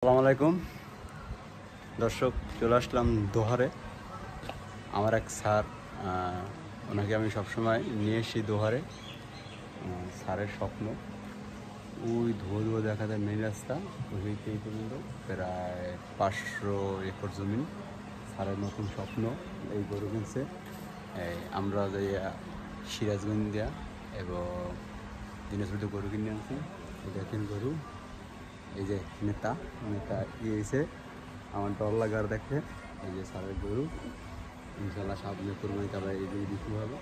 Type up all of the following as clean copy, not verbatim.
আসসালামু আলাইকুম দর্শক, চলে আসলাম দোহারে। আমার এক স্যার, ওনাকে আমি সবসময় নিয়ে এসি দোহারে। স্যারের স্বপ্ন ওই ধোয়া ধোয়া দেখা যায় মেন রাস্তা, ওই হইতে এই পর্যন্ত প্রায় 500 একর জমিন। স্যারের নতুন স্বপ্ন এই গরু কিনছে। আমরা যাইয়া সিরাজগঞ্জ দিয়া এবং দিনাজপুরে গরু কিনে আনছি। দেখেন গরু, এই যে নেতা ইয়েছে, আমার ডর লাগার দেখে। এই যে স্যারের গরু, ইনশাল্লাহ সামনে কোরবানি তারা এই গরু বিক্রি হবে।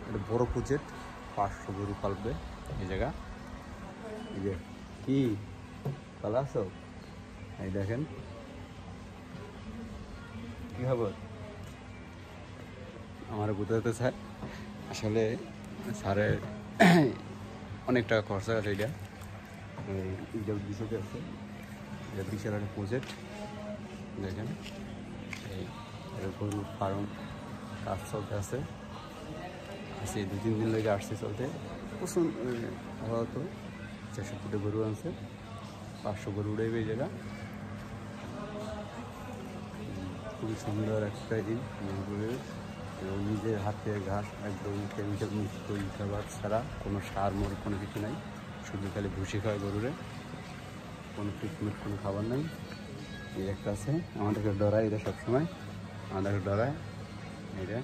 একটা বড় প্রজেক্ট, 500 গরু পালবে এই জায়গা। এই যে কি ভালো আছো? এই দেখেন কি খবর। আমার বুঝতে স্যার আসলে স্যারের অনেক টাকা খরচা আছে। এইটা বিষয়টা আছে, এটা বিশাল একটা প্রজেক্ট। দেখেন এই গরু ফার্ম কাজ চলতে আছে। 2-3 দিন লেগে আসছে চলতে। প্রচুর আপাতত 400 গরু আনছে, 500 গরু উড়াইবে এই জায়গা। খুবই সুন্দর একটা গরুর এবং নিজের হাতে ঘাস, একদম কেমিক্যাল মুক্ত খাবার ছাড়া, কোনো সার মোর কোনো কিছু নাই, শুধু খালি ভুসি খাওয়ায় গরুরে, কোনো ট্রিটমেন্ট কোনো খাবার নাই। এই একটা আছে, আমাদেরকে ডরায় এটা সবসময়, আমাদেরকে ডরায় এইটা।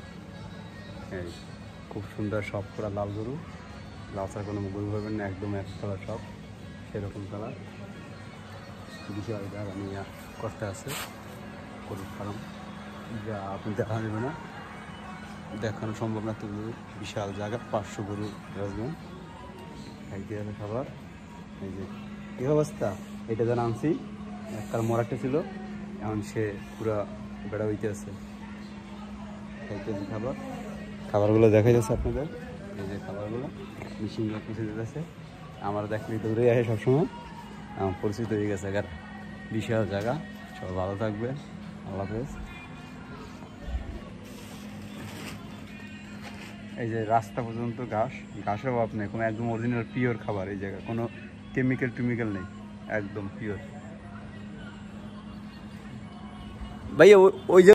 এই খুব সুন্দর সব করা লাল গরু, লাল ছাড়া কোনো গরু পাবেন না, একদম এক কালার সব সেরকম কালার। বিশাল জায়গা নিয়ে করতে আছে গরুর ফার্ম, যা আপনি দেখা যাবে না, দেখানো সম্ভব না। তবু বিশাল জায়গা, 500 গরু রাখবেন, খাইতে হবে খাবার। এই যে কী অবস্থা, এটা যেন আনছি একটার মরাটা ছিল, এখন সে পুরা বেড়া হইতে আছে। খাইতে খাবার, খাবারগুলো দেখাই যাচ্ছে আপনাদের। এই যে খাবারগুলো মিশিয়ে পিছিয়ে যেতেছে, আমার দেখলে দৌড়ে আসে সবসময়, আমার পরিচিত হয়ে গেছে। বিশাল জায়গা, সব ভালো থাকবে, আল্লাহ হাফেজ। এই যে রাস্তা পর্যন্ত ঘাসের অভাব নেই, কোনো একদম অরিজিনাল পিওর খাবার। এই জায়গায় কোনো কেমিক্যাল নেই, একদম পিওর। ভাইয়া ওই যে